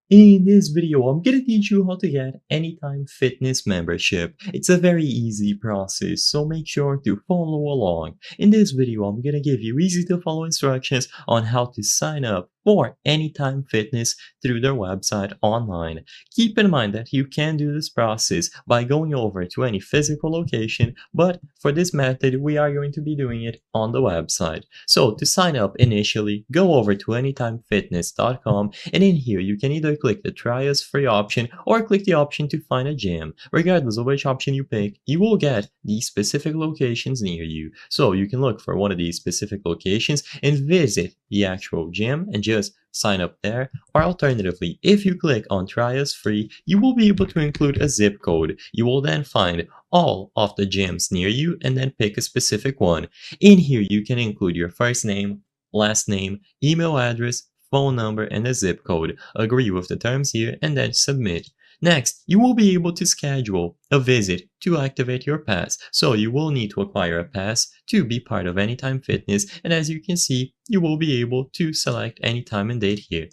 In this video, I'm gonna teach you how to get Anytime Fitness membership. It's a very easy process, so make sure to follow along. In this video, I'm gonna give you easy to follow instructions on how to sign up for Anytime Fitness through their website online. Keep in mind that you can do this process by going over to any physical location, but for this method, we are going to be doing it on the website. So to sign up initially, go over to anytimefitness.com, and in here you can either click the try us free option or click the option to find a gym. Regardless of which option you pick, you will get these specific locations near you. So you can look for one of these specific locations and visit the actual gym and just sign up there. Or alternatively, if you click on try us free, you will be able to include a zip code. You will then find all of the gyms near you and then pick a specific one. In here, you can include your first name, last name, email address, phone number, and a zip code. Agree with the terms here and then submit. Next, you will be able to schedule a visit to activate your pass. So you will need to acquire a pass to be part of Anytime Fitness, and as you can see, you will be able to select any time and date here.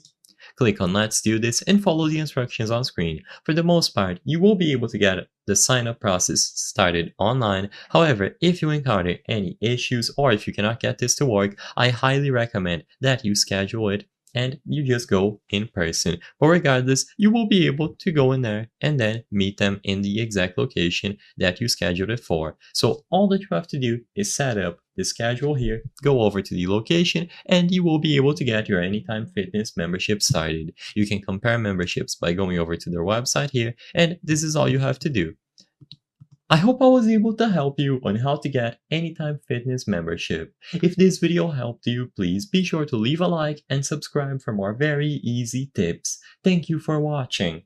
Click on Let's Do This and follow the instructions on screen. For the most part, you will be able to get the sign-up process started online. However, if you encounter any issues or if you cannot get this to work, I highly recommend that you schedule it and you just go in person. But regardless, you will be able to go in there and then meet them in the exact location that you scheduled it for. So all that you have to do is set up the schedule here, go over to the location, and you will be able to get your Anytime Fitness membership started. You can compare memberships by going over to their website here, and this is all you have to do. I hope I was able to help you on how to get Anytime Fitness membership. If this video helped you, please be sure to leave a like and subscribe for more very easy tips. Thank you for watching.